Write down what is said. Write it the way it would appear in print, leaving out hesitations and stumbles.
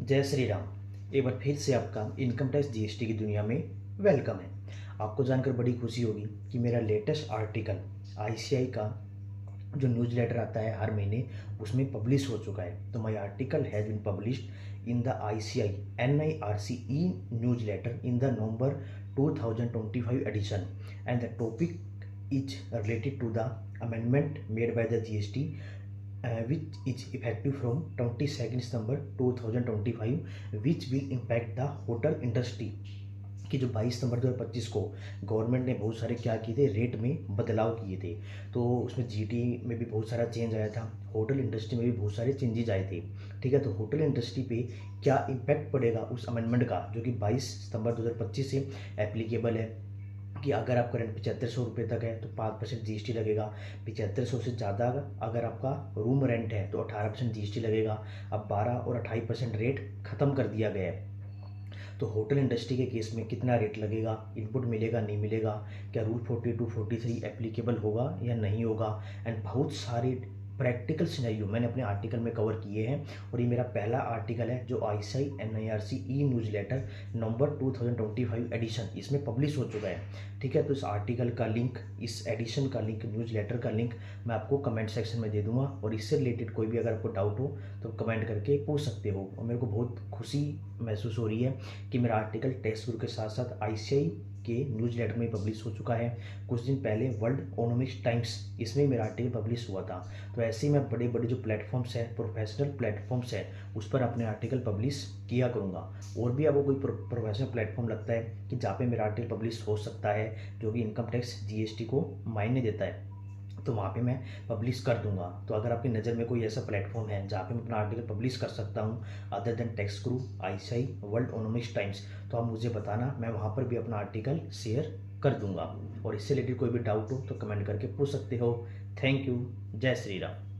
जय श्री राम। एक बार फिर से आपका इनकम टैक्स जीएसटी की दुनिया में वेलकम है। आपको जानकर बड़ी खुशी होगी कि मेरा लेटेस्ट आर्टिकल आईसीआई का जो न्यूज़ लेटर आता है हर महीने उसमें पब्लिश हो चुका है। तो my article has been published in the ICI NIRC E newsletter in the November 2025 edition and the topic is related to the amendment made by the GST which is effective from 22nd December 2025 which will impact the hotel industry कि जो 22 सितंबर 2025 को government ने बहुत सारे क्या किए थे, rate में बदलाव किए थे। तो उसमें जीटी में भी बहुत सारा चेंज आया था, होटल इंडस्ट्री में भी बहुत सारे चेंजेज आए थे। ठीक है, तो होटल इंडस्ट्री पे क्या इम्पैक्ट पड़ेगा उस अमेंडमेंट का जो कि 22 सितंबर 2025 से एप्लीकेबल है कि अगर आप करंट 7500 रुपये तक है तो 5% जीएसटी लगेगा। 7500 से ज़्यादा अगर आपका रूम रेंट है तो 18% जीएसटी लगेगा। अब 12 और 28% रेट ख़त्म कर दिया गया है। तो होटल इंडस्ट्री के केस में कितना रेट लगेगा, इनपुट मिलेगा नहीं मिलेगा, क्या रूल 42 43 एप्लीकेबल होगा या नहीं होगा, एंड बहुत सारे प्रैक्टिकल सिनेरियो मैंने अपने आर्टिकल में कवर किए हैं। और ये मेरा पहला आर्टिकल है जो ICI NIRC E news letter नवंबर 2025 एडिशन इसमें पब्लिश हो चुका है। ठीक है, तो इस आर्टिकल का लिंक, इस एडिशन का लिंक, न्यूज़ लेटर का लिंक मैं आपको कमेंट सेक्शन में दे दूंगा। और इससे रिलेटेड कोई भी अगर आपको डाउट हो तो कमेंट करके पूछ सकते हो। और मेरे को बहुत खुशी महसूस हो रही है कि मेरा आर्टिकल टेक्स्ट बुक के साथ साथ आईसीआई के न्यूज़ लेटर में पब्लिश हो चुका है। कुछ दिन पहले वर्ल्ड इकोनॉमिक्स टाइम्स इसमें मेरा आर्टिकल पब्लिश हुआ था। तो ऐसे ही मैं बड़े बड़े जो प्लेटफॉर्म्स हैं, प्रोफेशनल प्लेटफॉर्म्स हैं, उस पर अपने आर्टिकल पब्लिश किया करूँगा। और भी आपको कोई प्रोफेशनल प्लेटफॉर्म लगता है कि जहाँ पे मेरा आर्टिकल पब्लिश हो सकता है जो कि इनकम टैक्स जीएसटी को मायने देता है, तो वहाँ पे मैं पब्लिश कर दूंगा। तो अगर आपकी नज़र में कोई ऐसा प्लेटफॉर्म है जहाँ पे मैं अपना आर्टिकल पब्लिश कर सकता हूँ other than text group, ICI, world economics times, तो आप मुझे बताना, मैं वहाँ पर भी अपना आर्टिकल शेयर कर दूंगा। और इससे रिलेटेड कोई भी डाउट हो तो कमेंट करके पूछ सकते हो। Thank you. जय श्री राम।